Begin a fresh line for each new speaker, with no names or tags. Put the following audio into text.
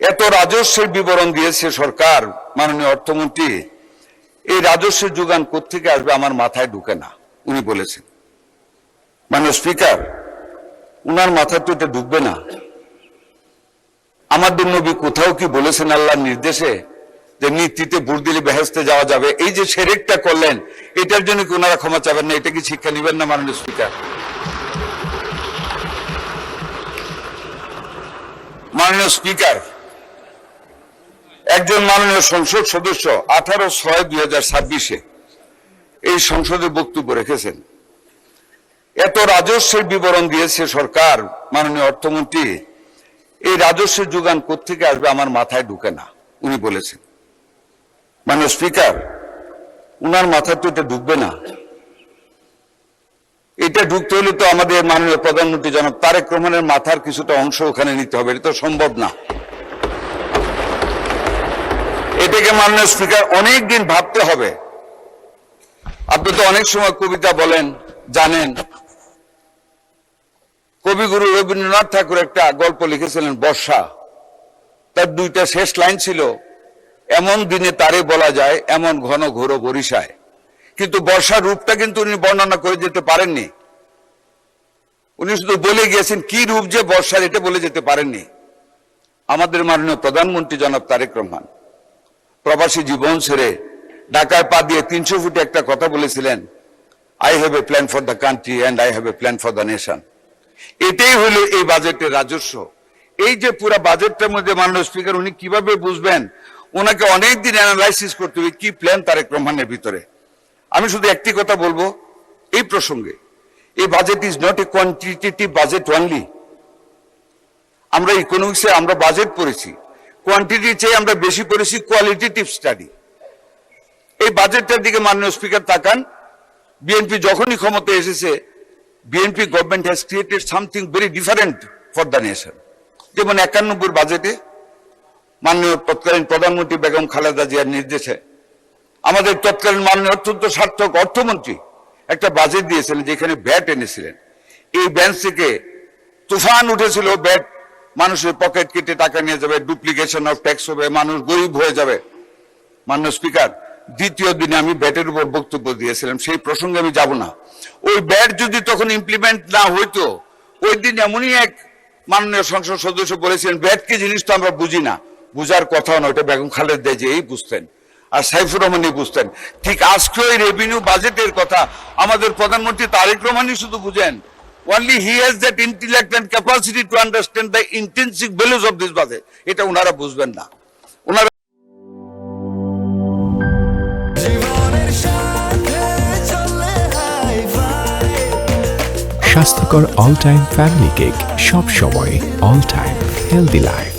এত রাজস্বের বিবরণ দিয়েছে সরকার, মাননীয় অর্থমন্ত্রী, এই রাজস্বের যোগান কোত্থেকে আসবে আমার মাথায় ঢুকে না, উনি বলেছেন। মাননীয় স্পিকার, উনার মাথায় তো এটা ঢুকবে না। আমাদের নবী কোথাও কি বলেছেন আল্লাহর নির্দেশে যে নীতিতে ভোট দিলে বেহেশতে যাওয়া যাবে? এই যে সেরেকটা করলেন, এটার জন্য কি ওনারা ক্ষমা চাবেন না? এটা কি শিক্ষা নিবেন না মাননীয় স্পিকার? মাননীয় স্পিকার, একজন মাননীয় সংসদ সদস্য 18/6/2026 এই সংসদে বক্তব্য রেখেছেন। এত রাজস্বের বিবরণ দিয়েছে সরকার, মাননীয় অর্থমন্ত্রী, এই রাজস্বের যোগান কোত্থেকে আসবে আমার মাথায় ঢুকে না, উনি বলেছেন। মাননীয় স্পিকার, উনার মাথায় তো এটা ঢুকবে না। এটা ঢুকতে হলে তো আমাদের মাননীয় প্রধানমন্ত্রী জনাব তারেক রহমানের মাথার কিছুটা অংশ ওখানে নিতে হবে, এটা তো সম্ভব না। এটাকে মাননীয় স্পিকার অনেক দিন ভাবতে হবে। আপনি তো অনেক সময় কবিতা বলেন, জানেন। কবিগুরু রবীন্দ্রনাথ ঠাকুর একটা গল্প লিখেছিলেন বর্ষা। তার দুইটা শেষ লাইন ছিল, এমন দিনে তারে বলা যায় এমন ঘন ঘোর বরিশায়। কিন্তু বর্ষার রূপটা কিন্তু উনি বর্ণনা করে যেতে পারেননি। উনি শুধু বলে গিয়েছেন কি রূপ যে বর্ষার, এটা বলে যেতে পারেননি। আমাদের মাননীয় প্রধানমন্ত্রী জনাব তারেক রহমান প্রবাসী জীবন ছেড়ে ঢাকায় পা দিয়ে 300 ফুটে একটা কথা বলেছিলেন, I have a plan for the country and I have a plan for the nation. এটাই হলো এই বাজেটের রাজস্ব। এই যে পুরো বাজেটটার মধ্যে মাননীয় স্পিকার উনি কিভাবে বুঝবেন? ওনাকে অনেকদিন অ্যানালাইসিস করতে হবে কি প্ল্যান তারেক রহমানের ভিতরে। আমি শুধু একটি কথা বলবো এই প্রসঙ্গে, এই budget is not a quantitative budget only. আমরা ইকোনমিক্সে আমরা বাজেট পড়েছি, কোয়ান্টিটি চেয়ে আমরা বেশি পড়েছি কোয়ালিটেটিভ স্টাডি। এই বাজেটটার দিকে মাননীয় স্পিকার তাকান। বিএনপি যখনই ক্ষমতায় এসেছে, BNP government has created something very different for the nation. যেমন 91 বাজেটে মাননীয় তৎকালীন প্রধানমন্ত্রী বেগম খালেদা জিয়ার নির্দেশে আমাদের তৎকালীন মাননীয় অত্যন্ত সার্থক অর্থমন্ত্রী একটা বাজেট দিয়েছিলেন, যেখানে ব্যাট এনেছিলেন। এই বেঞ্চ থেকে তুফান উঠেছিল, ব্যাট মানুষের পকেট কেটে টাকা নিয়ে যাবে, ডুপ্লিকেশন অফ ট্যাক্স হবে, মানুষ গরিব হয়ে যাবে। মাননীয় স্পিকার, দ্বিতীয় দিনে আমি ব্যাটের উপর বক্তব্য দিয়েছিলাম, সেই প্রসঙ্গে আমি যাব না। ওই ব্যাট যদি তখন ইমপ্লিমেন্ট না হইতো, ওই দিন এমনই এক মাননীয় সংসদ সদস্য বলেছিলেন, ব্যাট কি জিনিসটা আমরা বুঝি না। বুঝার কথা নয়, ওটা বেগম খালেদা জিয়াই বুঝতেন আর সাইফুর রহমানই বুঝতেন। ঠিক আজকে ওই রেভিনিউ বাজেটের কথা আমাদের প্রধানমন্ত্রী তারেক রহমানই শুধু বুঝেন। Only he has that intellect and capacity to understand the intrinsic values of this budget. এটা ওনারা বুঝবেন না। ওনারা
স্বাস্থ্যকর অল টাইম ফ্যামিলি কেক, সব সময় অল টাইম হেলদি লাইফ।